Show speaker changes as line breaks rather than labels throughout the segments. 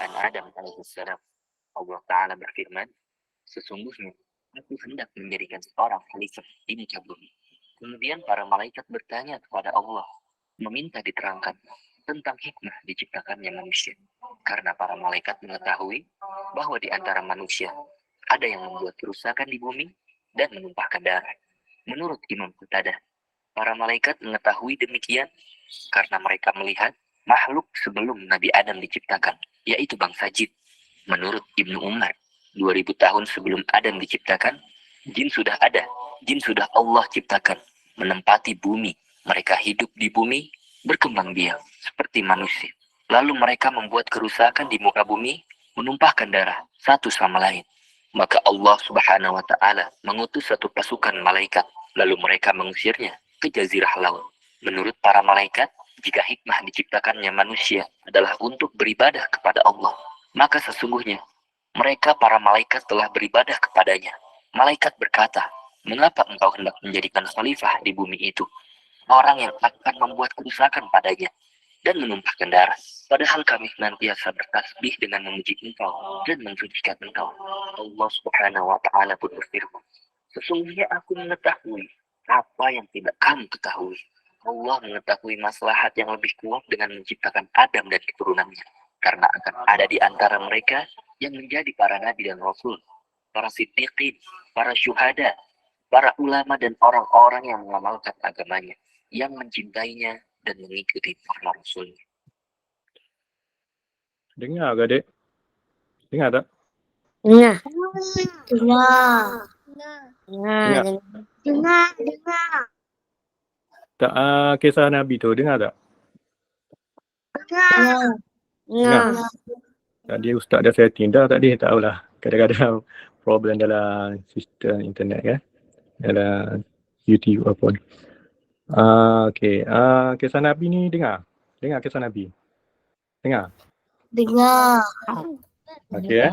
penciptaan Adam alaihissalam. Allah Ta'ala berfirman, sesungguhnya aku hendak menjadikan seorang khalifah di muka bumi. Kemudian para malaikat bertanya kepada Allah, meminta diterangkan tentang hikmah diciptakannya manusia. Karena para malaikat mengetahui bahwa di antara manusia ada yang membuat kerusakan di bumi dan menumpahkan darah. Menurut Imam Qatadah, para malaikat mengetahui demikian karena mereka melihat makhluk sebelum Nabi Adam diciptakan, yaitu bangsa jin. Menurut Ibnu Umar, 2000 tahun sebelum Adam diciptakan, jin sudah ada. Jin sudah Allah ciptakan, menempati bumi. Mereka hidup di bumi, berkembang biak seperti manusia. Lalu mereka membuat kerusakan di muka bumi, menumpahkan darah satu sama lain. Maka Allah Subhanahu wa Ta'ala mengutus satu pasukan malaikat, lalu mereka mengusirnya ke jazirah laut. Menurut para malaikat, jika hikmah diciptakannya manusia adalah untuk beribadah kepada Allah, maka sesungguhnya mereka para malaikat telah beribadah kepadanya. Malaikat berkata, mengapa engkau hendak menjadikan khalifah di bumi itu, orang yang akan membuat kerusakan padanya dan menumpahkan darah? Padahal kami senantiasa bertasbih dengan memuji engkau dan mensucikan engkau. Allah Subhanahu wa Ta'ala pun berfirman, sesungguhnya aku mengetahui apa yang tidak kamu ketahui. Allah mengetahui maslahat yang lebih kuat dengan menciptakan Adam dan keturunannya. Karena akan ada di antara mereka yang menjadi para nabi dan rasul, para siddiqin, para syuhada, para ulama dan orang-orang yang mengamalkan agamanya, yang mencintainya dan mengikuti para rasulnya.
Dengar ke adik? Dengar tak?
Dengar. Dengar.
Dengar.
Dengar.
Tak kisah Nabi tu, dengar tak?
Dengar.
Tadi Ustaz dah setting dah tadi, tahulah. Kadang-kadang problem dalam sistem internet kan. Dalam YouTube apa. Okey. Kisah Nabi ni dengar. Dengar kisah Nabi. Dengar.
Dengar.
Okey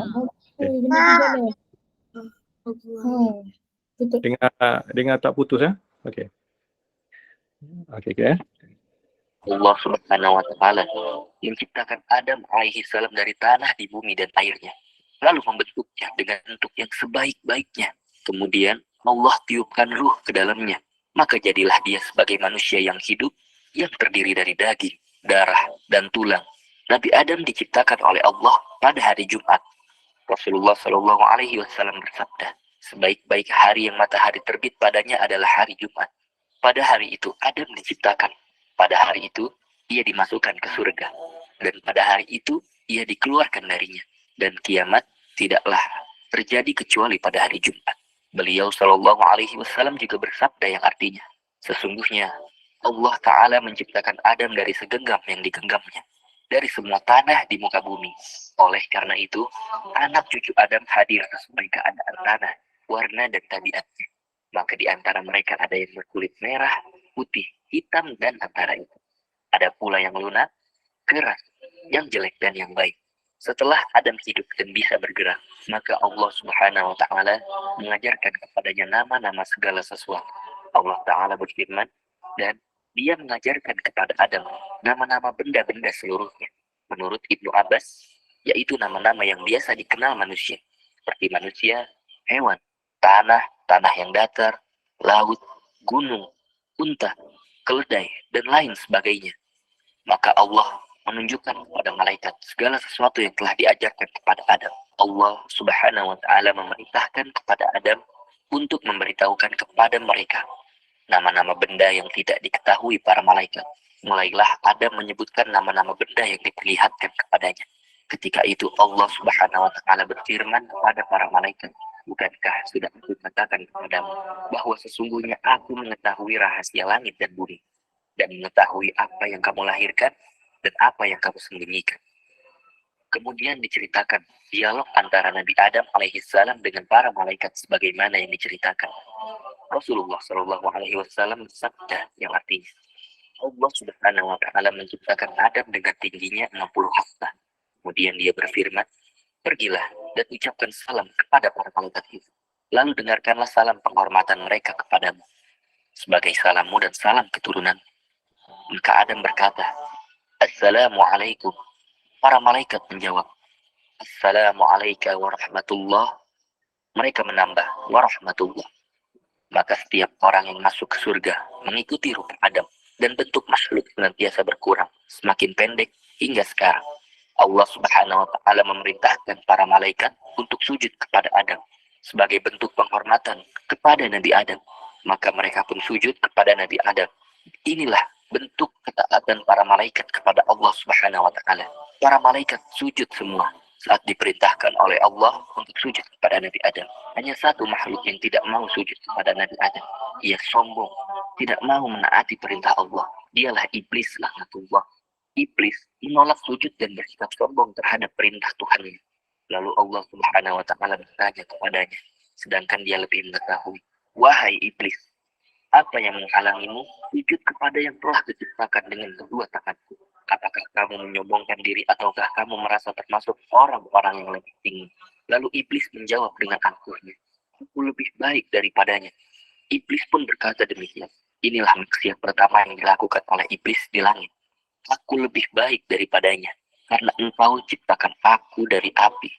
Dengar tak putus ya. Okey. Okey.
Allah Subhanahu wa Ta'ala menciptakan Adam alaihi salam dari tanah di bumi dan airnya, lalu membentuknya dengan bentuk yang sebaik-baiknya. Kemudian Allah tiupkan ruh ke dalamnya, maka jadilah dia sebagai manusia yang hidup, yang terdiri dari daging, darah, dan tulang. Nabi Adam diciptakan oleh Allah pada hari Jumat. Rasulullah Shallallahu Alaihi Wasallam bersabda, sebaik-baik hari yang matahari terbit padanya adalah hari Jumat. Pada hari itu Adam diciptakan. Pada hari itu ia dimasukkan ke surga. Dan pada hari itu ia dikeluarkan darinya. Dan kiamat tidaklah terjadi kecuali pada hari Jumat. Beliau Shallallahu Alaihi Wasallam juga bersabda yang artinya, sesungguhnya Allah Ta'ala menciptakan Adam dari segenggam yang digenggamnya, dari semua tanah di muka bumi. Oleh karena itu, anak cucu Adam hadir sesuai keadaan tanah, warna dan tabiatnya. Maka di antara mereka ada yang berkulit merah, putih, hitam, dan antara itu. Ada pula yang lunak, keras, yang jelek dan yang baik. Setelah Adam hidup dan bisa bergerak, maka Allah Subhanahu wa Ta'ala mengajarkan kepadanya nama-nama segala sesuatu. Allah Ta'ala berfirman, dan dia mengajarkan kepada Adam nama-nama benda-benda seluruhnya. Menurut Ibnu Abbas, yaitu nama-nama yang biasa dikenal manusia, seperti manusia, hewan, tanah yang datar, laut, gunung, unta, keledai, dan lain sebagainya. Maka Allah menunjukkan kepada malaikat segala sesuatu yang telah diajarkan kepada Adam. Allah Subhanahu wa Ta'ala memerintahkan kepada Adam untuk memberitahukan kepada mereka nama-nama benda yang tidak diketahui para malaikat. Mulailah Adam menyebutkan nama-nama benda yang diperlihatkan kepadanya. Ketika itu Allah Subhanahu wa Ta'ala berfirman kepada para malaikat, bukankah sudah aku katakan kepadamu bahwa sesungguhnya aku mengetahui rahasia langit dan bumi, dan mengetahui apa yang kamu lahirkan dan apa yang kamu sembunyikan. Kemudian diceritakan dialog antara Nabi Adam alaihissalam dengan para malaikat sebagaimana yang diceritakan. Rasulullah Shallallahu Alaihi Wasallam bersabda yang artinya, Allah Subhanahu wa Ta'ala menciptakan Adam dengan tingginya 60 hasta. Kemudian dia berfirman, pergilah dan ucapkan salam kepada para malaikat itu. Lalu dengarkanlah salam penghormatan mereka kepadamu, sebagai salammu dan salam keturunan. Maka Adam berkata, Assalamualaikum. Para malaikat menjawab, Assalamualaikum warahmatullah. Mereka menambah warahmatullah. Maka setiap orang yang masuk ke surga mengikuti rupa Adam dan bentuk makhluk senantiasa berkurang, semakin pendek hingga sekarang. Allah Subhanahu wa taala memerintahkan para malaikat untuk sujud kepada Adam sebagai bentuk penghormatan kepada Nabi Adam. Maka mereka pun sujud kepada Nabi Adam. Inilah bentuk ketaatan para malaikat kepada Allah Subhanahu wa taala. Para malaikat sujud semua saat diperintahkan oleh Allah untuk sujud kepada Nabi Adam. Hanya satu makhluk yang tidak mau sujud kepada Nabi Adam. Ia sombong, tidak mau menaati perintah Allah. Dialah iblis laknatullah. Iblis menolak sujud dan bersikap sombong terhadap perintah Tuhannya. Lalu Allah Subhanahu wa taala bertanya kepadanya, sedangkan dia lebih mengetahui, "Wahai iblis, apa yang menghalangimu sujud kepada yang telah diciptakan dengan kedua tanganku? Apakah kamu menyombongkan diri ataukah kamu merasa termasuk orang-orang yang lebih tinggi?" Lalu iblis menjawab dengan angkuhnya, "Aku lebih baik daripadanya." Iblis pun berkata demikian. Inilah maksiat pertama yang dilakukan oleh iblis di langit. Aku lebih baik daripadanya, karena engkau ciptakan aku dari api,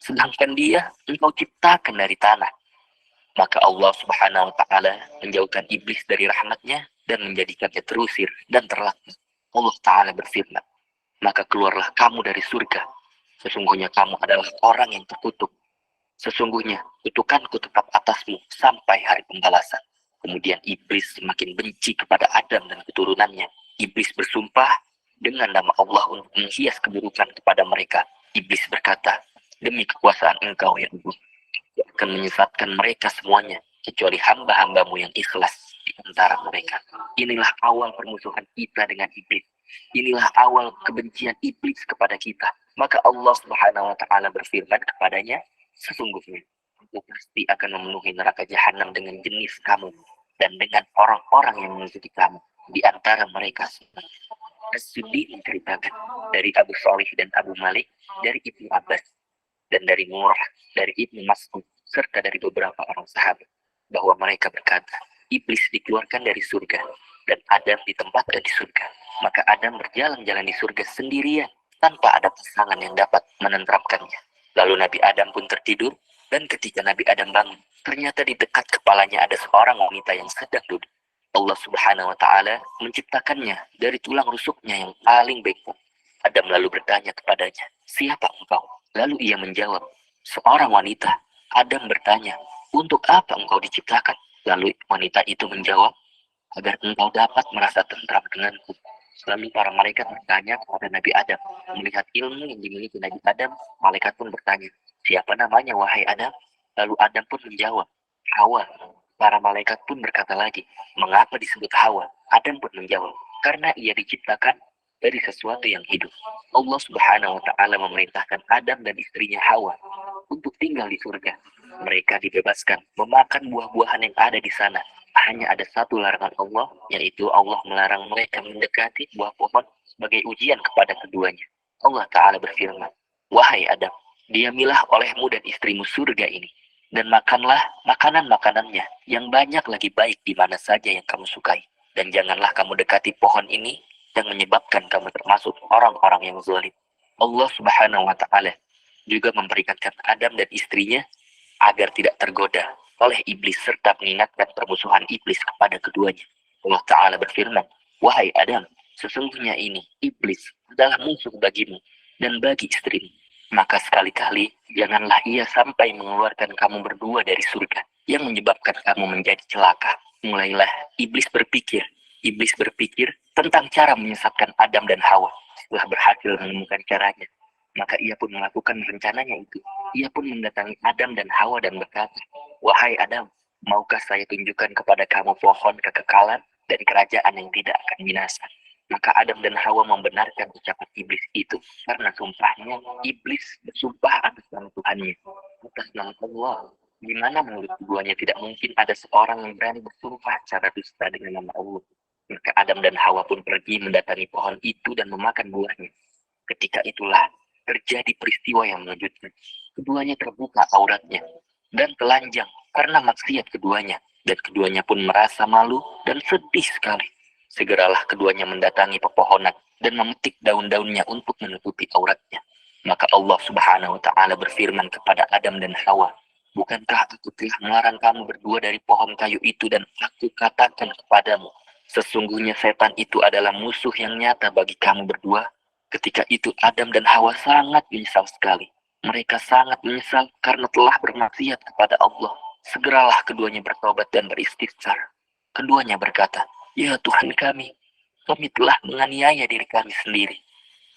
sedangkan dia engkau ciptakan dari tanah. Maka Allah Subhanahu wa taala menjauhkan iblis dari rahmatnya dan menjadikannya terusir dan terlaknat. Allah taala berfirman, "Maka keluarlah kamu dari surga. Sesungguhnya kamu adalah orang yang terkutuk. Sesungguhnya kutukanku tetap atasmu sampai hari pembalasan." Kemudian iblis semakin benci kepada Adam dan keturunannya. Iblis bersumpah dengan nama Allah untuk menghias keburukan kepada mereka. Iblis berkata, "Demi kekuasaan engkau ya Allah, akan menyesatkan mereka semuanya, kecuali hamba-hambamu yang ikhlas di antara mereka." Inilah awal permusuhan kita dengan iblis. Inilah awal kebencian iblis kepada kita. Maka Allah Subhanahu wa taala berfirman kepadanya, "Sesungguhnya aku pasti akan memenuhi neraka jahanam dengan jenis kamu dan dengan orang-orang yang mengikuti kamu di antara mereka." As-Suddi menceritakan dari Abu Shalih dan Abu Malik, dari Ibnu Abbas, dan dari Murrah, dari Ibnu Mas'ud, serta dari beberapa orang sahabat, bahwa mereka berkata, iblis dikeluarkan dari surga, dan Adam ditempatkan di surga. Maka Adam berjalan-jalan di surga sendirian, tanpa ada pasangan yang dapat menenteramkannya. Lalu Nabi Adam pun tertidur, dan ketika Nabi Adam bangun, ternyata di dekat kepalanya ada seorang wanita yang sedang duduk. Allah Subhanahu wa taala menciptakannya dari tulang rusuknya yang paling bengkok. Adam lalu bertanya kepadanya, "Siapa engkau?" Lalu ia menjawab, "Seorang wanita." Adam bertanya, "Untuk apa engkau diciptakan?" Lalu wanita itu menjawab, "Agar engkau dapat merasa tentram denganku." Lalu para malaikat bertanya kepada Nabi Adam. Melihat ilmu yang dimiliki Nabi Adam, malaikat pun bertanya, "Siapa namanya wahai Adam?" Lalu Adam pun menjawab, "Hawa." Para malaikat pun berkata lagi, "Mengapa disebut Hawa?" Adam pun menjawab, "Karena ia diciptakan dari sesuatu yang hidup." Allah Subhanahu wa taala memerintahkan Adam dan istrinya Hawa untuk tinggal di surga. Mereka dibebaskan memakan buah-buahan yang ada di sana. Hanya ada satu larangan Allah, yaitu Allah melarang mereka mendekati buah pohon sebagai ujian kepada keduanya. Allah taala berfirman, "Wahai Adam, diamilah olehmu dan istrimu surga ini, dan makanlah makanan-makanannya yang banyak lagi baik di mana saja yang kamu sukai. Dan janganlah kamu dekati pohon ini dan menyebabkan kamu termasuk orang-orang yang zalim." Allah Subhanahu wa taala juga memperingatkan Adam dan istrinya agar tidak tergoda oleh iblis serta mengingatkan permusuhan iblis kepada keduanya. Allah taala berfirman, "Wahai Adam, sesungguhnya ini iblis adalah musuh bagimu dan bagi istrimu. Maka sekali-kali janganlah ia sampai mengeluarkan kamu berdua dari surga, yang menyebabkan kamu menjadi celaka." Mulailah iblis berpikir tentang cara menyesatkan Adam dan Hawa. Setelah berhasil menemukan caranya, maka ia pun melakukan rencananya itu. Ia pun mendatangi Adam dan Hawa dan berkata, "Wahai Adam, maukah saya tunjukkan kepada kamu pohon kekekalan dan kerajaan yang tidak akan binasa?" Maka Adam dan Hawa membenarkan ucapan iblis itu. Karena sumpahnya, iblis bersumpah atas nama Tuhannya, atas nama Allah. Gimana menurut keduanya tidak mungkin ada seorang yang berani bersumpah secara dusta dengan nama Allah. Maka Adam dan Hawa pun pergi mendatangi pohon itu dan memakan buahnya. Ketika itulah terjadi peristiwa yang mengejutkan. Keduanya terbuka auratnya dan telanjang karena maksiat keduanya. Dan keduanya pun merasa malu dan sedih sekali. Segeralah keduanya mendatangi pepohonan dan memetik daun-daunnya untuk menutupi auratnya. Maka Allah Subhanahu wa Ta'ala berfirman kepada Adam dan Hawa, bukankah aku telah melarang kamu berdua dari pohon kayu itu, dan aku katakan kepadamu, sesungguhnya setan itu adalah musuh yang nyata bagi kamu berdua. Ketika itu Adam dan Hawa sangat menyesal sekali. Mereka sangat menyesal karena telah bermaksiat kepada Allah. Segeralah keduanya bertobat dan beristighfar. Keduanya berkata, ya Tuhan kami telah menganiaya diri kami sendiri.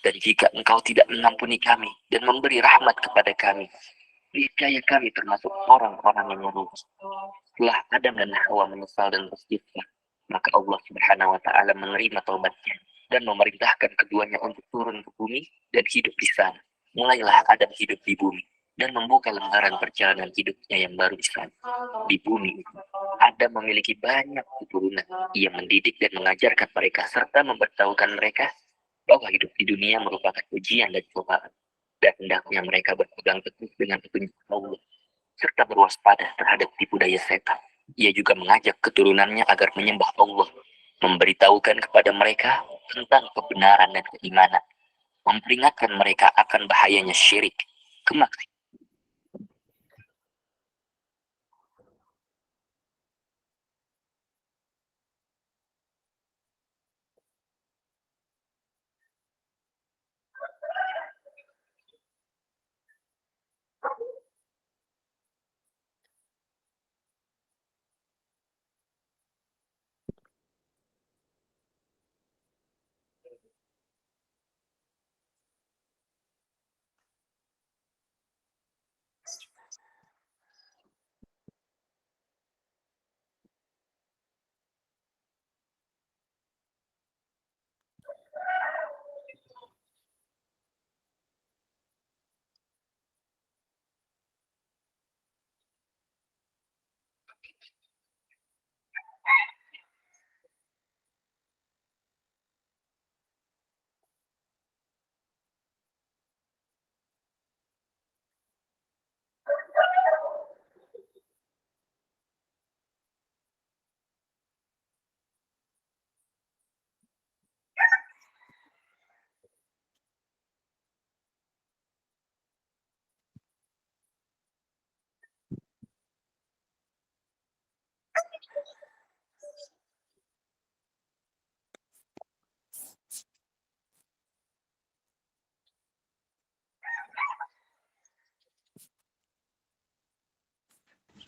Dan jika Engkau tidak mengampuni kami dan memberi rahmat kepada kami, niscaya kami termasuk orang-orang yang rugi. Setelah Adam dan Hawa menyesal dan beristighfar, maka Allah Subhanahu wa Ta'ala menerima taubatnya dan memerintahkan keduanya untuk turun ke bumi dan hidup di sana. Mulailah Adam hidup di bumi dan membuka lembaran perjalanan hidupnya yang baru di sana. Di bumi, Adam memiliki banyak keturunan. Ia mendidik dan mengajarkan mereka serta memberitahukan mereka bahwa hidup di dunia merupakan ujian dan cobaan, dan hendaknya mereka berpegang teguh dengan petunjuk Allah serta berwaspada terhadap tipu daya setan. Ia juga mengajak keturunannya agar menyembah Allah, memberitahukan kepada mereka tentang kebenaran dan keimanan, memperingatkan mereka akan bahayanya syirik, kemaksiatan.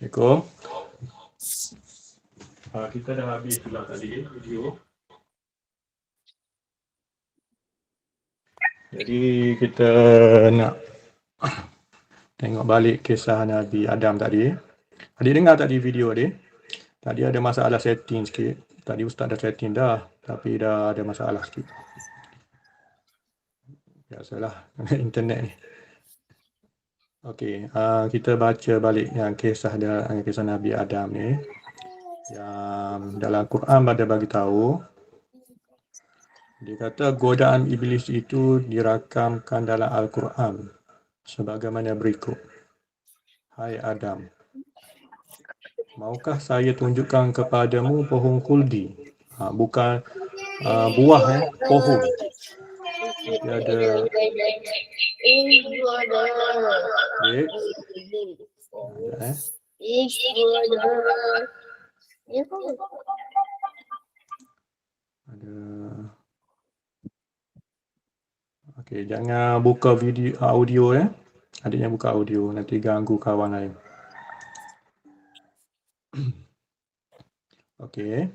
Assalamualaikum. Kita dah habis pula tadi video. Jadi kita nak tengok balik kisah Nabi Adam tadi. Adik dengar tadi video adik? Tadi ada masalah setting sikit. Tadi Ustaz dah setting dah, tapi dah ada masalah sikit. Biasalah internet ni. Okey, kita baca balik yang kisah Nabi Adam ni. Yang dalam Quran ada bagi tahu, dia kata godaan iblis itu dirakamkan dalam Al-Quran sebagaimana berikut. Hai Adam, maukah saya tunjukkan kepadamu pohon khuldi? Bukan buah pohon. Dia ada ada. Okey, jangan buka video audio ya. Adiknya buka audio, nanti ganggu kawan lain. Okey.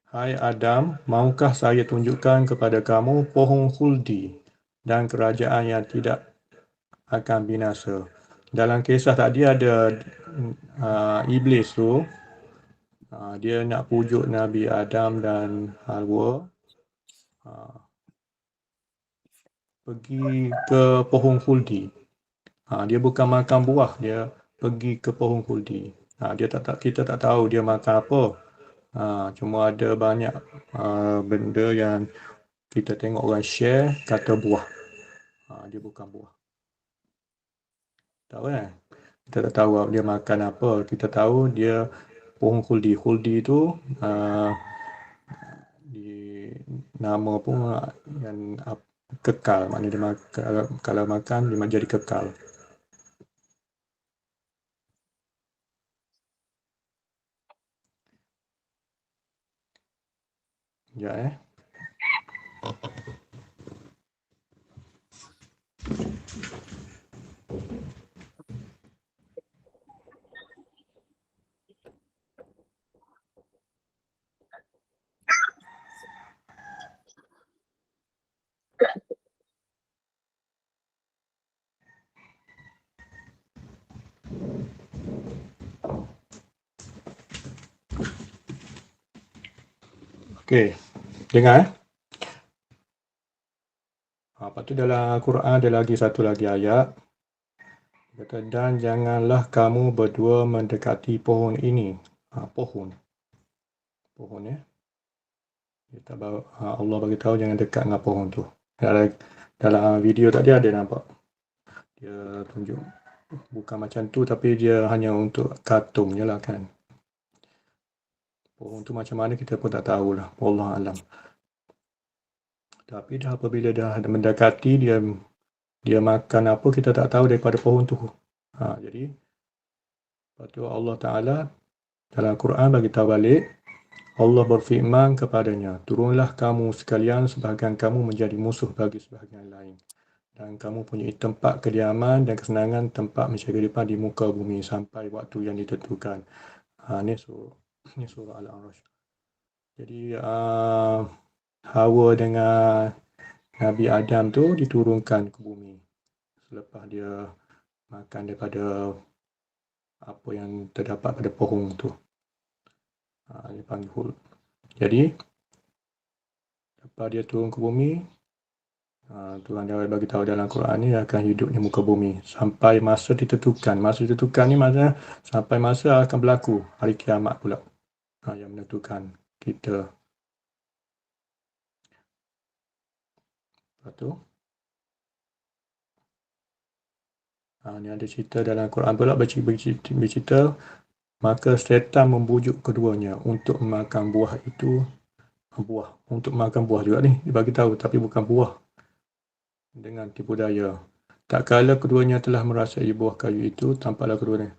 Hai Adam, maukah saya tunjukkan kepada kamu pohon khuldi dan kerajaan yang tidak akan binasa? Dalam kisah tadi ada iblis tu, dia nak pujuk Nabi Adam dan Hawa pergi ke pohon khuldi. Dia bukan makan buah, dia pergi ke pohon khuldi. Kita tak tahu dia makan apa. Cuma ada banyak benda yang kita tengok orang share kata buah. Dia bukan buah. Tahu kan? Kita tak tahu dia makan apa. Kita tahu dia pohon khuldi. Khuldi tu di nama pun yang kekal. Maknanya dia kalau makan dia jadi kekal. Ya. Okey. Dengar. Lepas tu dalam Quran ada lagi satu lagi ayat. Kata, dan janganlah kamu berdua mendekati pohon ini. Pohon. Pohon ya. Allah bagi tahu jangan dekat dengan pohon tu. Dalam video tadi ada nampak. Dia tunjuk. Bukan macam tu tapi dia hanya untuk kartun je lah kan. Pohon tu macam mana kita pun tak tahulah. Wallah alam. Tapi dah apabila dah mendekati dia makan apa kita tak tahu daripada pohon tu. Jadi lepas tu Allah Ta'ala dalam Quran bagi tahu balik, Allah berfirman kepadanya, turunlah kamu sekalian sebahagian kamu menjadi musuh bagi sebahagian lain. Dan kamu punya tempat kediaman dan kesenangan tempat mencari kehidupan di muka bumi sampai waktu yang ditentukan. Ni surah Al-A'raf. Jadi Hawa dengan Nabi Adam tu diturunkan ke bumi selepas dia makan daripada apa yang terdapat pada pohon tu. Dia panggil Hud. Jadi lepas dia turun ke bumi, Tuhan dah bagi tahu dalam Quran ni akan hidup di muka bumi sampai masa ditentukan. Masa ditentukan ni maksudnya sampai masa akan berlaku hari kiamat pula. Yang menentukan kita. Lepas tu ni ada cerita dalam Quran pula bercerita maka syaitan membujuk keduanya untuk makan buah itu. Untuk makan buah juga ni dia bagi tahu tapi bukan buah dengan tipu daya. Tak kala keduanya telah merasai buah kayu itu, tampaklah keduanya.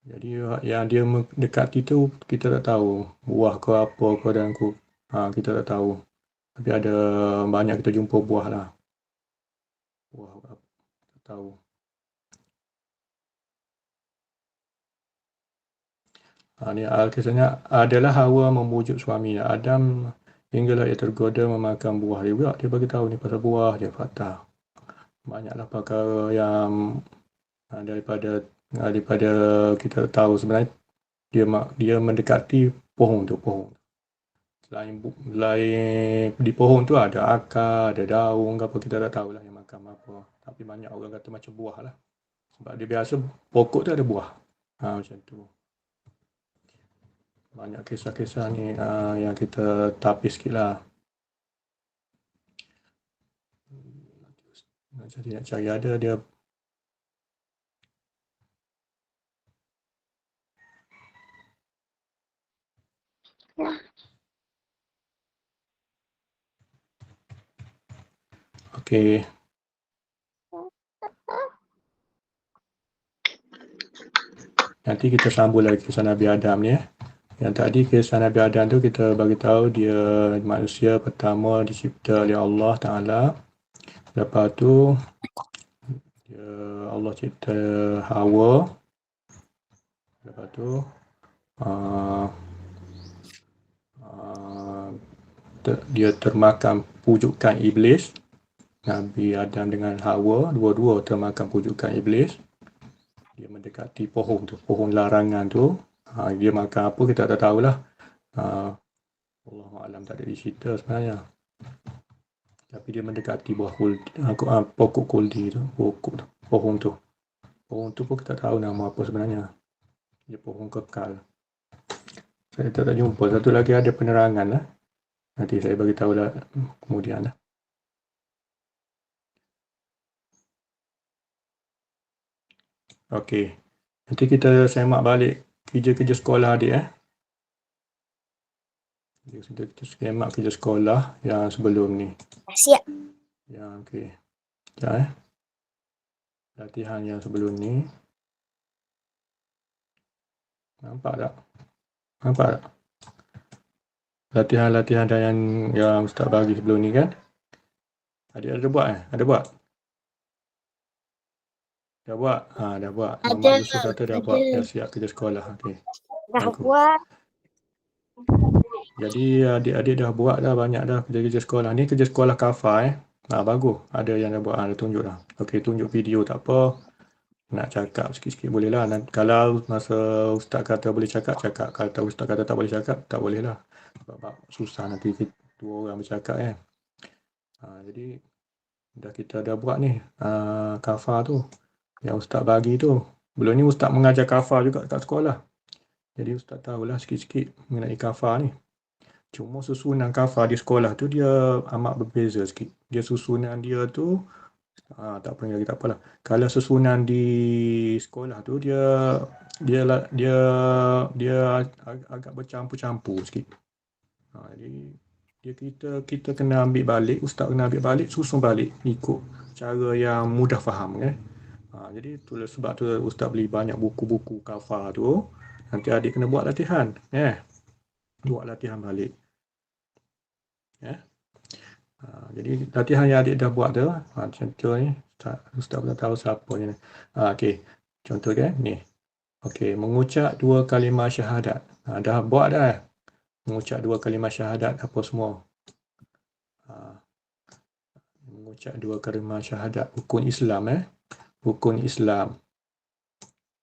Jadi yang dia mendekati tu kita tak tahu buah ke apa ke dan kita tak tahu. Tapi ada banyak kita jumpa buah lah. Buah apa tak tahu. Ni kisahnya adalah Hawa membujuk suami Adam hinggalah ia tergoda memakan buah dia juga. Dia bagi tahu ni pasal buah dia fakta. Banyaklah perkara yang daripada kita tahu sebenarnya dia mendekati pohon tu. Selain di pohon tu ada akar, ada daun apa kita tak tahulah yang makan apa. Tapi banyak orang kata macam buah lah. Sebab dia biasa pokok tu ada buah. Macam tu. Banyak kisah-kisah ni yang kita tapis sikit lah. Jadi nak cari ada dia. Okey. Nanti kita sambung lagi kisah Nabi Adam ni. Yang tadi kisah Nabi Adam tu kita bagi tahu dia manusia pertama dicipta oleh Allah Ta'ala. Lepas tu Allah cipta Hawa. Lepas tu dia termakan pujukan iblis. Nabi Adam dengan Hawa dua-dua termakan pujukan iblis. Dia mendekati pohon tu, pohon larangan tu. Dia makan apa kita tak tahulah. Allahualam tak ada cerita sebenarnya. Tapi dia mendekati buah pokok kuldi tu, pohon tu. Pohon tu pun kita tak tahu nama apa sebenarnya. Dia pohon kekal. Saya tak jumpa. Satu lagi ada penerangan lah. Nanti saya bagi tahu lah kemudian lah. Okey. Nanti kita semak balik kerja-kerja sekolah adik Dia sudah kita semak kerja sekolah yang sebelum ni.
Siap.
Yang okey. Sekejap Latihan yang sebelum ni. Nampak tak? Nampak tak? Latihan-latihan yang Ustaz bagi sebelum ni kan? Adik ada buat Ada buat? Dah buat? Dah buat. Muhammad
Ada.
Yusuf kata dah buat. Dah siap kerja sekolah. Okey.
Dah
Bagus.
buat.
Jadi adik-adik dah buat dah banyak dah kerja-kerja sekolah. Ni kerja sekolah kafar bagus. Ada yang dah buat. Dah tunjuk dah. Okey, tunjuk video tak apa. Nak cakap sikit-sikit boleh lah. Kalau masa Ustaz kata boleh cakap, cakap. Kalau Ustaz kata tak boleh cakap, tak boleh lah. Sebab susah nanti dua orang bercakap kan. Jadi kita dah buat ni kafar tu. Yang Ustaz bagi tu. Belum ni Ustaz mengajar kafar juga kat sekolah. Jadi Ustaz tahulah sikit-sikit mengenai kafar ni. Cuma susunan kafar di sekolah tu dia amat berbeza sikit. Dia susunan dia tu tak apa lagi, tak apalah. Kalau susunan di sekolah tu dia agak bercampur-campur sikit. Jadi kita kena ambil balik, Ustaz kena ambil balik, susun balik ikut cara yang mudah faham kan. Jadi itulah sebab tu Ustaz beli banyak buku-buku kafar tu. Nanti adik kena buat latihan. Buat latihan balik. Jadi latihan yang adik dah buat tu, contoh ni, Ustaz pun tak tahu siapa ni. Okey, contoh dia ni. Okey, mengucap 2 kalimah syahadat. Dah buat dah. Mengucap 2 kalimah syahadat apa semua. Mengucap 2 kalimah syahadat. Rukun Islam Rukun Islam.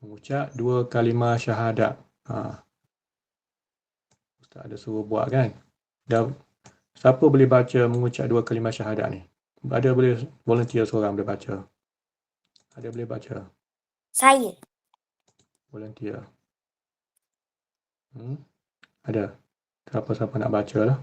Mengucap 2 kalimah syahadat. Ustaz ada suruh buat kan. Siapa boleh baca mengucap 2 kalimah syahadat ni? Ada boleh volunteer seorang boleh baca? Ada boleh baca?
Saya.
Volunteer. Ada? Siapa-siapa nak baca lah?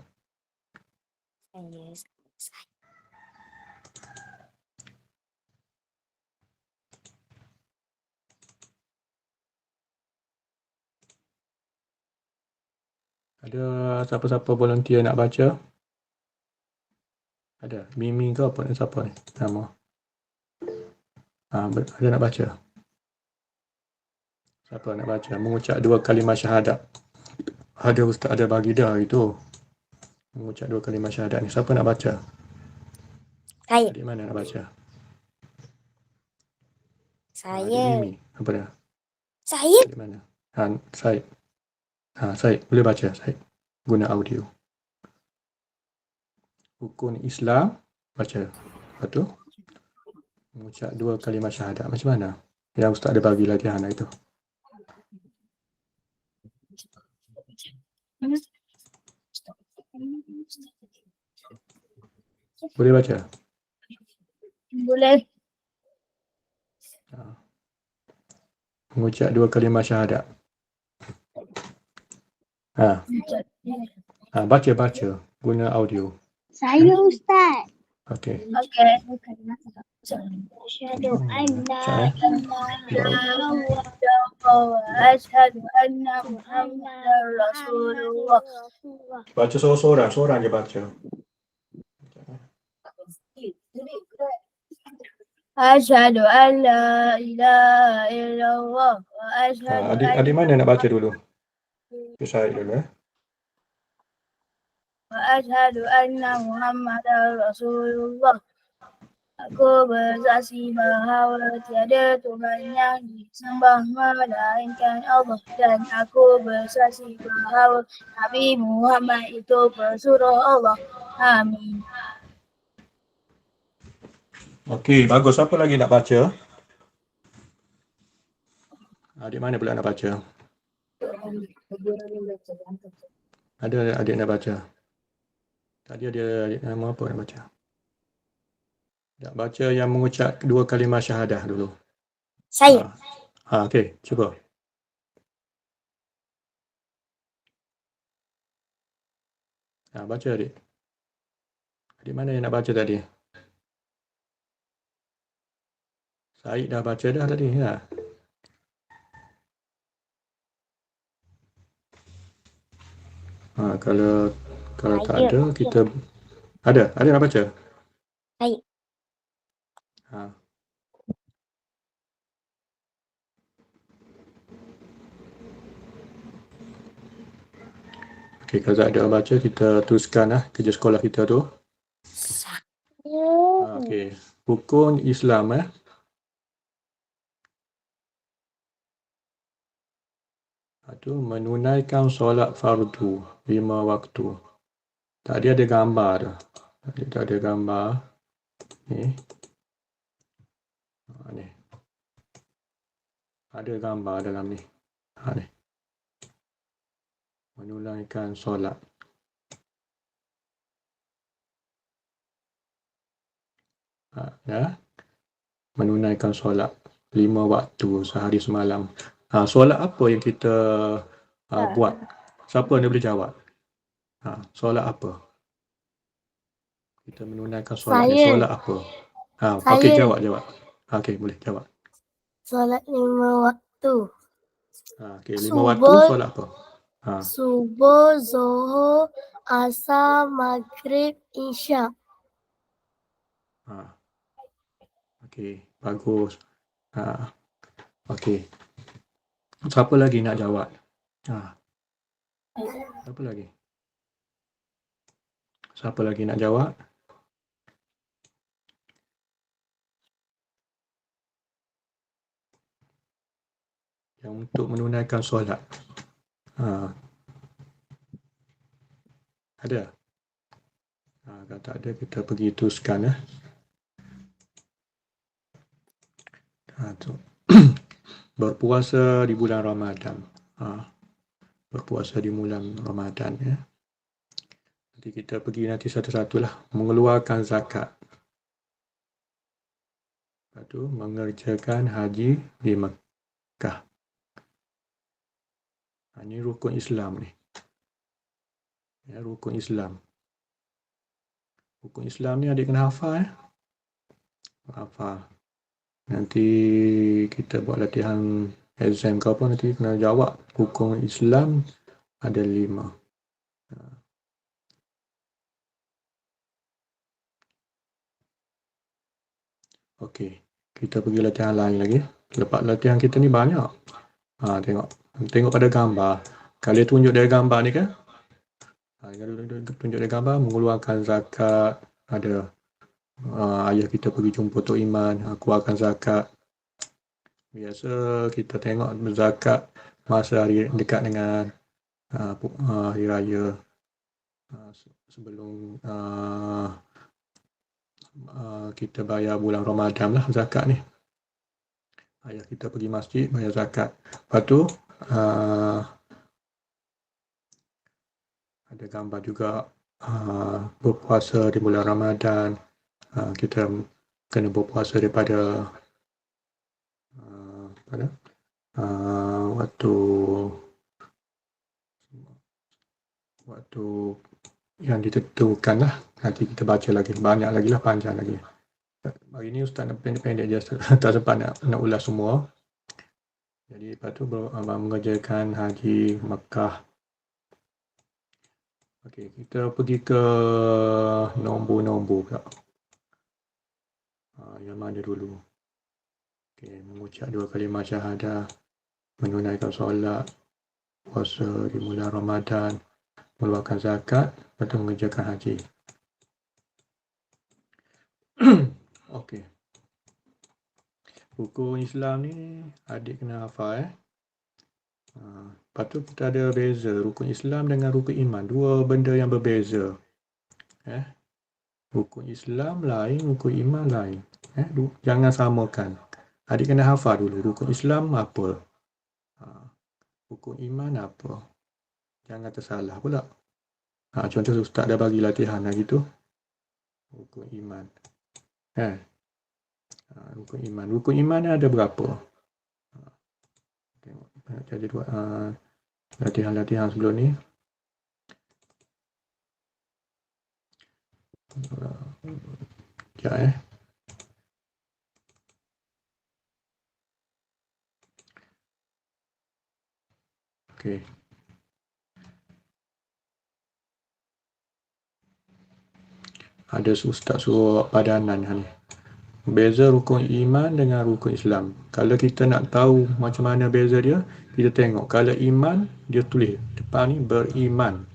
Ada siapa-siapa volunteer nak baca? Ada? Mimi ke apa? Siapa ni? Nama? Ada nak baca? Siapa nak baca? Mengucap 2 kalimah syahadat. Ada Ustaz ada bagi dah itu. Mengucap 2 kalimah syahadat ni. Siapa nak baca?
Saya.
Adik mana nak baca?
Saya.
Adik Mimi. Apa dia?
Saya.
Adik mana? Said. Said. Boleh baca Said. Guna audio. Rukun Islam. Baca. Lepas tu. Mengucap 2 kalimah syahadat. Macam mana? Yang Ustaz ada bagi latihan itu. Boleh baca?
Boleh.
Mengucap 2 kalimah syahadat. Baca. Guna audio.
Saya Ustaz.
Okey.
Asyhadu anna
Asyhadu anna Muhammadar Rasulullah.
Baca seorang-seorang je baca.
Asyhadu an la ilaha illallah wa asyhadu
Adik mana nak baca dulu? Saya dulu
wa asyhadu anna Muhammadar Rasulullah. Aku bersaksi bahawa tiada Tuhan yang disembah melainkan Allah, dan aku bersaksi bahawa Nabi Muhammad itu pesuruh Allah. Amin.
Okey, bagus. Siapa lagi nak baca? Adik mana pula nak baca? Ada adik nak baca? Tadi ada adik nama apa nak baca? Nak baca yang mengucap 2 kalimah syahadah dulu.
Saya.
Okey, cuba. Baca adik. Adik mana yang nak baca tadi? Said dah baca dah tadi. Kalau Kalau tak
Saya.
ada, kita ada nak baca?
Saya.
Ha. Okey, kalau tak ada nak baca, kita teruskan kerja sekolah kita tu.
Saya.
Okey, rukun Islam itu menunaikan solat fardu 5 waktu. Tadi ada gambar dah. Tadi tak ada gambar. Ni. Ni. Ada gambar dalam ni. Ni. Menunaikan solat. Ya. Menunaikan solat 5 waktu sehari semalam. Solat apa yang kita buat? Siapa yang boleh jawab? Solat apa? Kita menunaikan solat ni.
Saya.
Solat apa? Okey,
Saya.
jawab. Okey, boleh jawab.
Solat 5 waktu.
Okey, 5 waktu solat apa?
Subuh, Zuhur, Asar, Maghrib, Isyak.
Okey, bagus. Okey. Siapa lagi nak jawab? Siapa lagi? Siapa lagi nak jawab? Yang untuk menunaikan solat. Ada? Kalau tak ada, kita pergi teruskan. Berpuasa di bulan Ramadan. Berpuasa di bulan Ramadan. Nanti kita pergi nanti satu-satulah. Mengeluarkan zakat. Lepas tu, mengerjakan haji di Mekah. Ini rukun Islam ni. Rukun Islam. Rukun Islam ni adik kena hafal. Hafal. Nanti kita buat latihan exam ke apa, nanti kena jawab. Rukun Islam ada 5. Okey. Kita pergi latihan lain lagi. Lepas latihan kita ni banyak. Tengok pada gambar. Kalian tunjuk dari gambar ni kan? Tunjuk dari gambar, mengeluarkan zakat. Ada ayah kita pergi jumpa Tok Iman, keluarkan zakat. Biasa kita tengok zakat masa hari dekat dengan hari raya. Sebelum kita bayar bulan Ramadan lah zakat ni. Ayah kita pergi masjid bayar zakat. Lepas tu ada gambar juga berpuasa di bulan Ramadan. Kita kena berpuasa daripada waktu yang ditentukan lah. Nanti kita baca lagi. Banyak lagi lah, panjang lagi. Hari ni Ustaz nak pendek-pendek je. Tak sempat nak ulas semua. Jadi lepas tu mengerjakan haji Mekah. Okey, kita pergi ke nombor-nombor pula. Yang mana dulu? Okey, mengucap 2 kalimah syahadah, menunaikan solat, puasa di bulan Ramadan, mengeluarkan zakat, lepas tu mengerjakan haji. Okey. Rukun Islam ni adik kena hafal. Lepas tu kita ada beza rukun Islam dengan rukun iman. 2 benda yang berbeza. Rukun Islam lain, rukun iman lain. Jangan samakan. Adik kena hafal dulu. Rukun Islam apa? Rukun iman apa? Jangan tersalah pula. Contoh Ustaz dah bagi latihan lagi tu. Rukun iman. Rukun iman. Rukun iman ada berapa? Tengok. Jadi buat latihan-latihan sebelum ni. Sekejap Okey. Ada ustaz suruh padanan ni. Beza rukun iman dengan rukun Islam. Kalau kita nak tahu macam mana beza dia, kita tengok. Kalau iman, dia tulis depan ni beriman.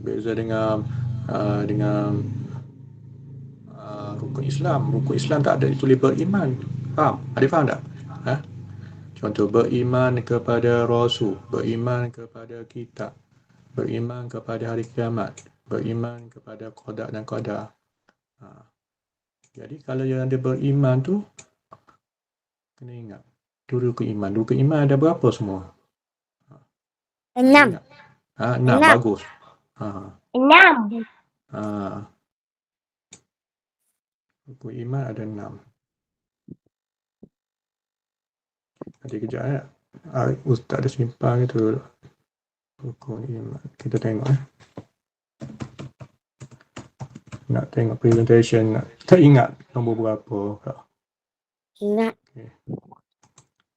Beza dengan rukun Islam. Rukun Islam tak ada ditulis beriman. Faham? Adik faham tak? Contoh, beriman kepada Rasul, beriman kepada kitab, beriman kepada hari kiamat, beriman kepada qada dan qadar. Jadi kalau yang ada beriman tu, kena ingat. Itu rukun iman. Rukun iman ada berapa semua?
6.
6,
Enam.
bagus.
6.
Rukun iman ada 6. Nanti kejap ya. Ustaz ada simpan itu. Rukun iman. Kita tengok Nak tengok presentation, tak ingat nombor berapa.
Ingat.
Okay.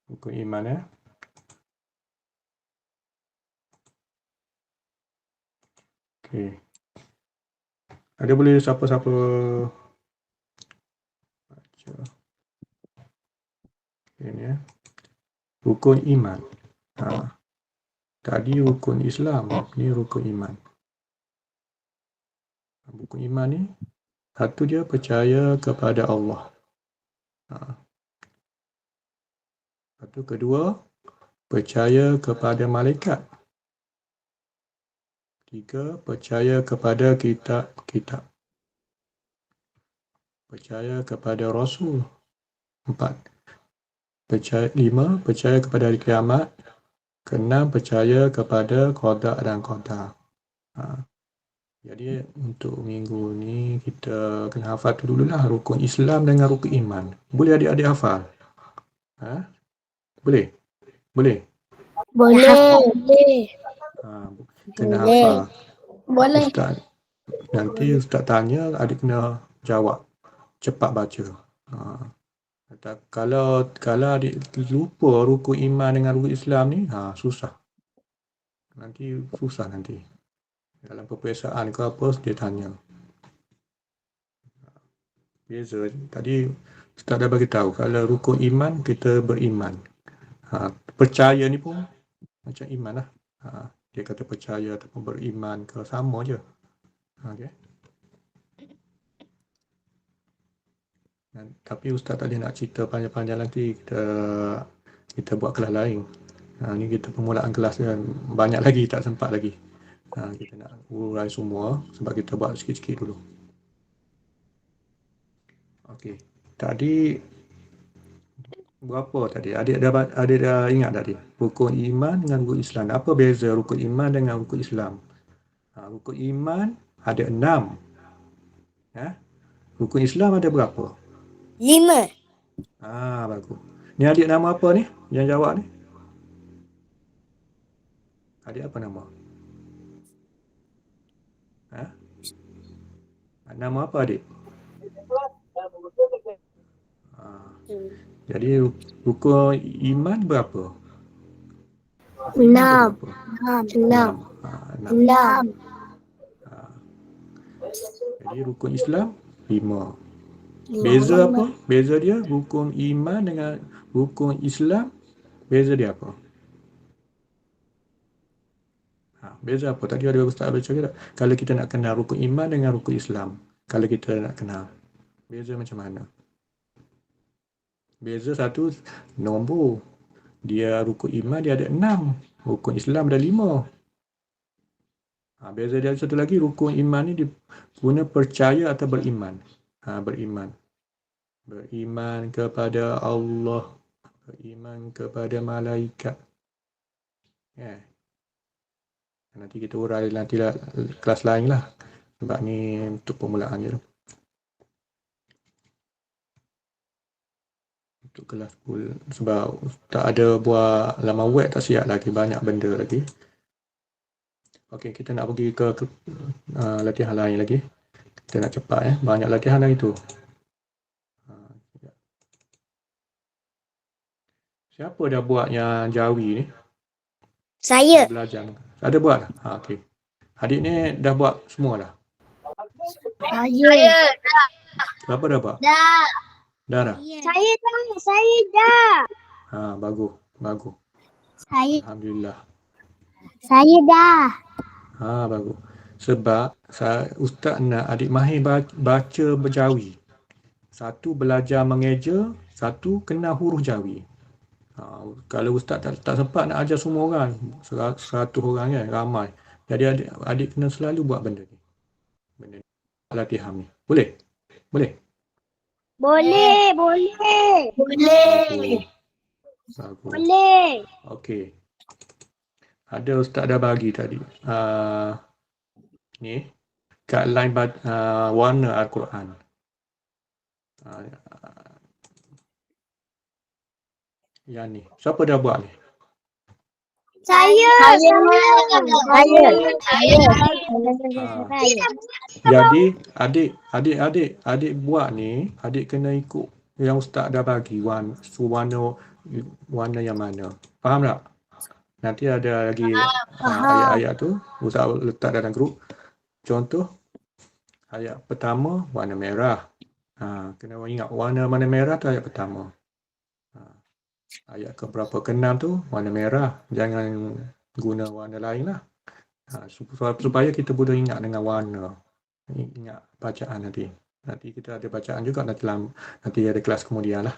Rukun iman Okay. Ada boleh siapa-siapa baca. Ini rukun iman. Tadi rukun Islam, ni rukun iman. Rukun iman ni, satu dia percaya kepada Allah. Satu kedua, percaya kepada malaikat. 3, percaya kepada kitab-kitab. Percaya kepada Rasul. 4, 5, percaya kepada hari kiamat. 6, percaya kepada qada dan qadar. Jadi untuk minggu ni kita kena hafal tu dululah rukun Islam dengan rukun iman. Boleh adik-adik hafal? Boleh? Boleh?
Boleh.
Kena
Boleh.
hafal.
Boleh.
Ustaz, nanti Ustaz tanya, adik kena jawab. Cepat baca. Kalau adik lupa rukun iman dengan rukun Islam ni, susah. Nanti susah nanti. Dalam peperiksaan ke apa, dia tanya. Beza. Tadi Ustaz dah bagi tahu, kalau rukun iman, kita beriman. Percaya ni pun macam iman lah. Dia kata percaya ataupun beriman ke, sama je. Okay. Tapi Ustaz tadi nak cerita panjang-panjang nanti, kita buat kelas lain. Ni kita permulaan kelas kan, banyak lagi, tak sempat lagi. Kita nak urai semua sebab kita buat sikit-sikit dulu. Okey. Tadi berapa tadi? Adik dah ingat tadi? Rukun iman dengan rukun Islam. Apa beza rukun iman dengan rukun Islam? Rukun iman ada 6. Rukun Islam ada berapa?
5.
Bagus. Ni adik nama apa ni? Yang jawab ni? Adik apa nama? Nama apa adik? Jadi rukun iman berapa?
6.
6. Jadi rukun Islam 5. Beza apa? Beza dia rukun iman dengan rukun Islam, beza dia apa? Beza apa? Tadi ada Ustaz baca tak? Kalau kita nak kenal rukun iman dengan rukun Islam, kalau kita nak kenal, beza macam mana? Beza satu, nombor. Dia rukun iman dia ada 6. Rukun Islam ada 5. Beza dia satu lagi, rukun iman ni dia guna percaya atau beriman. Beriman. Beriman kepada Allah. Beriman kepada malaikat. Nanti kita urai nanti kelas lain lah. Sebab ni untuk permulaan je. Untuk kelas full. Sebab tak ada buat laman web, tak siap lagi. Banyak benda lagi. Okey, kita nak pergi ke latihan lain lagi. Kita nak cepat banyak latihan lagi tu. Siapa dah buat yang Jawi ni?
Saya.
Belajar. Ada buat? Okey. Adik ni dah buat semua dah?
Saya.
Berapa dah buat?
Dah.
Dah?
Saya dah.
Ha, bagus.
Saya
Alhamdulillah.
dah.
Ha, bagus. Sebab Ustaz nak adik mahir baca berjawi. Satu belajar mengeja, satu kenal huruf jawi. Kalau Ustaz tak sempat nak ajar semua orang, 100 orang kan, ramai. Jadi adik kena selalu buat benda ni. Latihan ni. Boleh?
Boleh.
Bagus.
Boleh.
Okey. Ada Ustaz dah bagi tadi. Ni guideline warna Al-Quran. Yang ni. Siapa dah buat ni?
Saya.
Jadi adik buat ni, adik kena ikut yang Ustaz dah bagi warna yang mana. Faham tak? Nanti ada lagi ayat-ayat tu Ustaz letak dalam grup. Contoh ayat pertama warna merah. Kena ingat warna merah tu ayat pertama. Ayat keberapa ke-6 tu warna merah. Jangan guna warna lain lah. Supaya kita boleh ingat dengan warna. Ingat bacaan nanti. Nanti kita ada bacaan juga nanti ada kelas kemudian lah.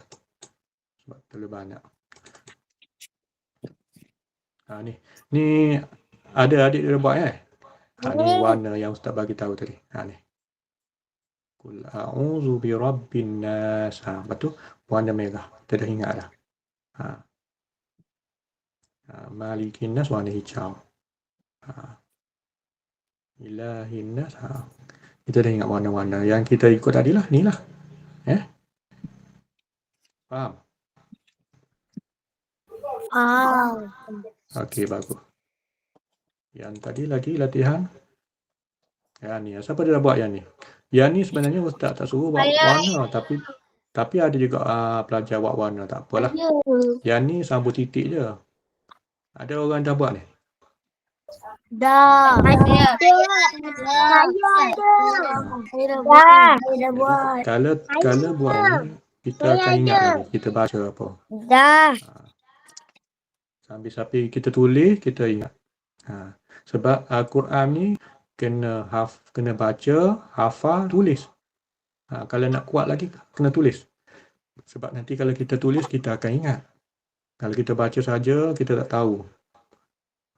Sebab terlalu banyak. Ni ada adik dia buat ni warna yang Ustaz bagi tahu tadi. Ni. Qul a'udzu birabbin nas. Lepas tu warna merah. Kita dah ingat dah. Malikin nas warna hijau. Ilahin nas. Kita dah ingat warna-warna yang kita ikut tadi lah. Ni lah. Faham? Okey, bagus. Yang tadi lagi latihan. Yang ni. Siapa dia dah buat yang ni? Yang ni sebenarnya Ustaz tak suruh buat warna. Tapi ada juga pelajar buat warna. Tak apalah. Yang ni sambung titik je. Ada orang dah buat ni?
Dah. Saya dah buat.
Kalau buat ni, kita akan ingat lagi. Kita baca apa.
Dah.
Sambil kita tulis, kita ingat. Sebab Al-Quran ni kena baca, hafal, tulis. Kalau nak kuat lagi, kena tulis. Sebab nanti kalau kita tulis, kita akan ingat. Kalau kita baca saja, kita tak tahu.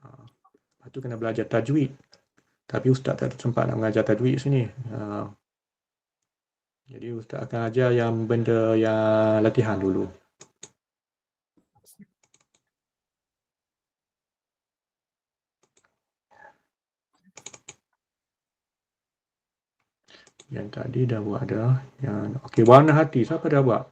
Lepas tu kena belajar tajwid. Tapi Ustaz tak sempat nak mengajar tajwid sini. Jadi Ustaz akan ajar yang benda yang latihan dulu. Yang tadi dah buat dah. Okey, warna hati. Siapa dah buat?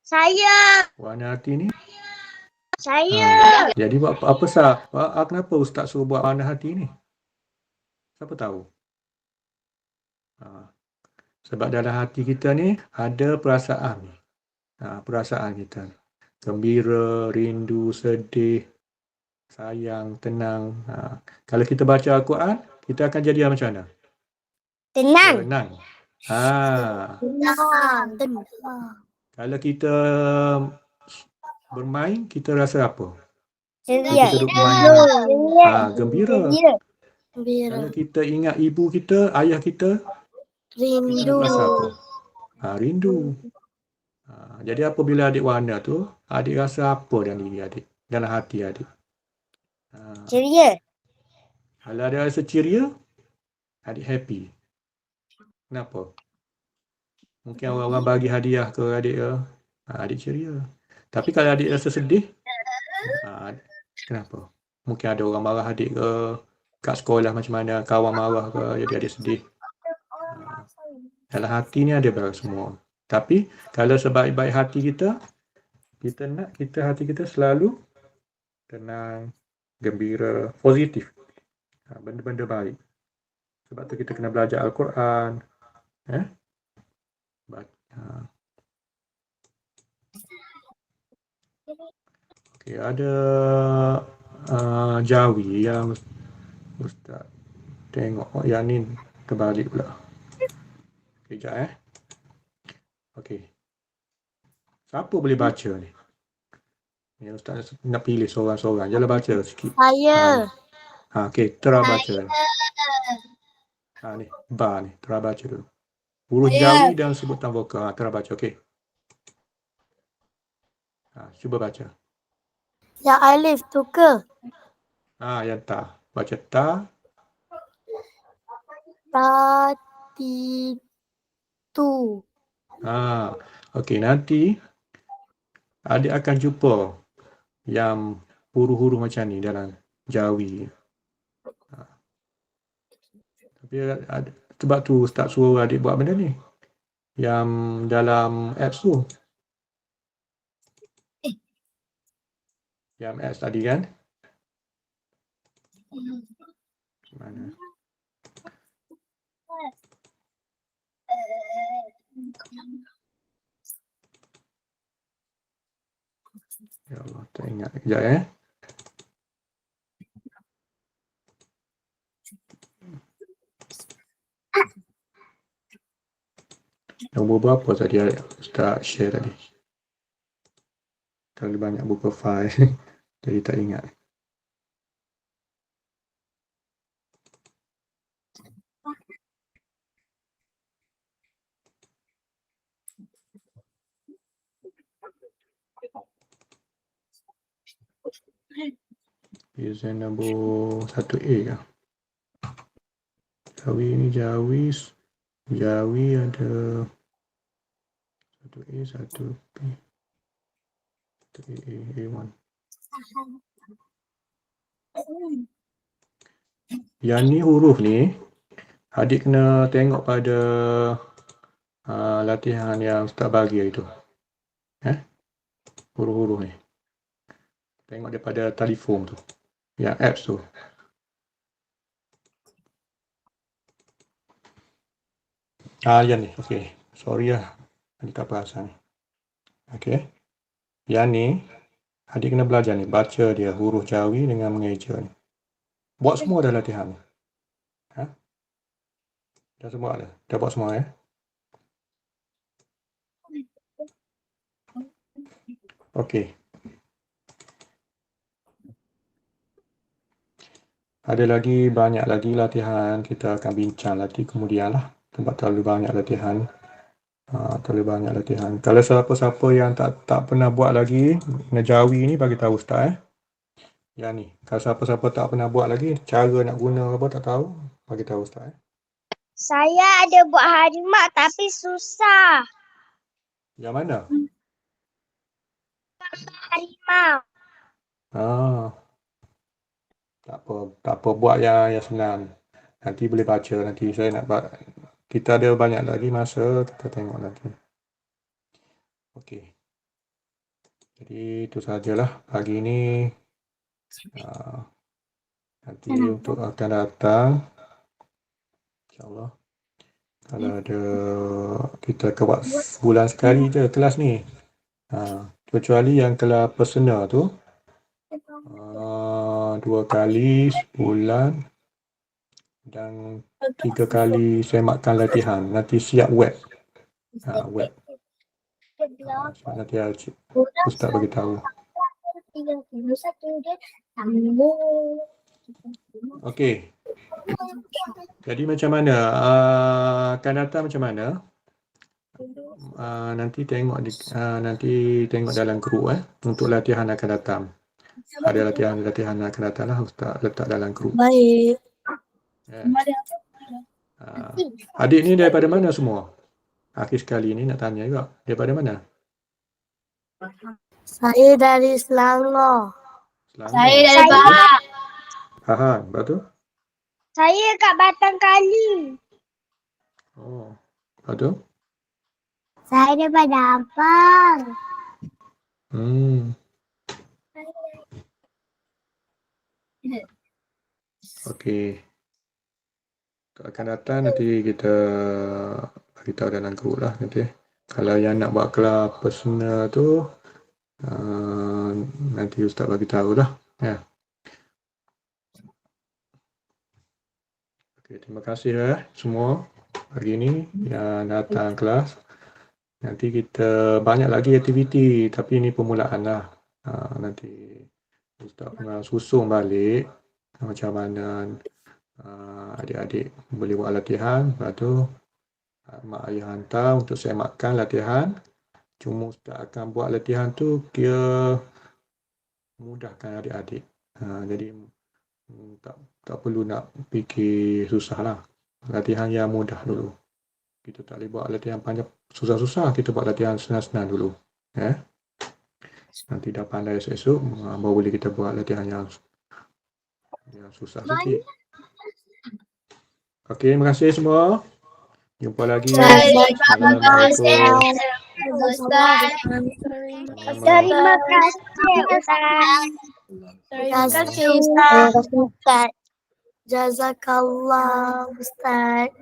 Saya.
Warna hati ni?
Saya.
Jadi buat apa sah? Kenapa Ustaz suruh buat warna hati ni? Siapa tahu? Sebab dalam hati kita ni ada perasaan ni. Perasaan kita. Gembira, rindu, sedih, sayang, tenang. Kalau kita baca Al-Quran, kita akan jadi macam mana?
Tenang.
Tenang. Kalau kita bermain, kita rasa apa?
Ceria.
Kita duduk bermain. Gembira. Kalau kita ingat ibu kita, ayah kita,
Rindu.
rasa apa? Rindu. Jadi apabila adik warna tu, adik rasa apa dalam diri adik? Dalam hati adik?
Ceria.
Kalau ada rasa ceria, adik happy. Kenapa? Mungkin orang-orang bagi hadiah ke adik ke, adik ceria. Tapi kalau adik rasa sedih, kenapa? Mungkin ada orang marah adik ke, kat sekolah macam mana, kawan marah ke, jadi adik sedih. Dalam hati ni ada barang semua. Tapi kalau sebaik-baik hati kita nak hati kita selalu tenang, gembira, positif. Benda-benda baik. Sebab tu kita kena belajar Al-Quran. Okey, ada Jawi yang Ustaz tengok. Oh, yang ni terbalik pula. Kejap Okey. Siapa boleh baca ni? Ni Ustaz nak pilih seorang-seorang. Janganlah baca sikit.
Saya.
Okey, Tera baca. Ni, Ba ni. Tera baca dulu. Huruf Jawi dan sebutan vokal. Tera baca. Okey. Cuba baca.
Yang alif tu ke?
Yang Ta. Baca Ta.
Tati tu.
Okey, nanti adik akan jumpa yang huruf-huruf macam ni dalam Jawi. Tapi sebab tu Ustaz suruh adik buat benda ni. Yang dalam apps tu. Yang apps tadi kan? Mana? Ya Allah, tak ingat. Kejap Nombor berapa tadi Ustaz share tadi? Terlalu banyak buka file. Jadi tak ingat. User nombor 1A lah. Jawi ni Jawi ada 1A, 1B, 1A, A1. Yang ni huruf ni, adik kena tengok pada latihan yang Ustaz bagi itu. Huruf-huruf ni. Tengok daripada telefon tu. Yang apps tu. Yang ni. Okey. Sorry lah. Adik tak perasan. Okey. Yang ni, adik kena belajar ni. Baca dia huruf Jawi dengan mengeja ni. Buat semua dah latihan ni. Dah semua ada. Dah buat semua Okey. Ada lagi banyak lagi latihan. Kita akan bincang nanti kemudian lah. Sebab terlalu banyak latihan. Kalau siapa-siapa yang tak pernah buat lagi Jawi ni, bagi tahu Ustaz Yang ni. Kalau siapa-siapa tak pernah buat lagi, cara nak guna apa tak tahu, bagi tahu Ustaz
Saya ada buat harimau tapi susah.
Yang mana?
Harimau.
Tak apa buat yang senang. Nanti boleh baca. Nanti saya nak kita ada banyak lagi masa, kita tengok nanti. Okey. Jadi itu sajalah pagi ini. Nanti untuk akan datang, InsyaAllah, kalau ada, kita buat sebulan sekali je kelas ni. Kecuali yang kelas personal tu, 2 kali sebulan dan 3 kali semakan latihan. Nanti siap web. Web. Nanti Ustaz bagi tahu. Okey. Jadi macam mana? Akan datang macam mana? Nanti tengok dalam grup untuk latihan akan datang. Ada latihan akan datang lah, Ustaz letak dalam grup.
Baik.
Adik ni daripada mana semua? Akhir sekali ni nak tanya juga. Daripada mana?
Saya dari Selangor.
Saya dari Pahang.
Pahang, betul?
Saya kat Batang Kali.
Oh, betul?
Saya daripada Ampang.
Okey. Akan datang nanti kita beritahu dalam grup lah nanti. Kalau yang nak buat kelas personal tu, Nanti Ustaz bagi tahu lah. Ya. Okay, terima kasih semua hari ini yang datang kelas. Nanti kita banyak lagi aktiviti, tapi ini permulaan lah. Nanti Ustaz akan susung balik macam mana adik-adik boleh buat latihan. Lepas tu mak ayah hantar untuk semakkan latihan. Cuma Ustaz akan buat latihan tu kira mudahkan adik-adik. Jadi tak perlu nak fikir susah lah. Latihan yang mudah dulu. Kita tak boleh buat latihan panjang susah-susah. Kita buat latihan senang-senang dulu. Nanti dah pandai esok-esok, baru boleh kita buat latihan yang susah sikit. Okey, terima kasih semua. Jumpa lagi. Assalamualaikum.
Terima kasih Ustaz.
Terima kasih Ustaz. Jazakallah Ustaz.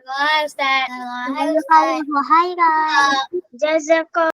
Jazakallah Ustaz.
Jazakallah khairan. Jazakallah.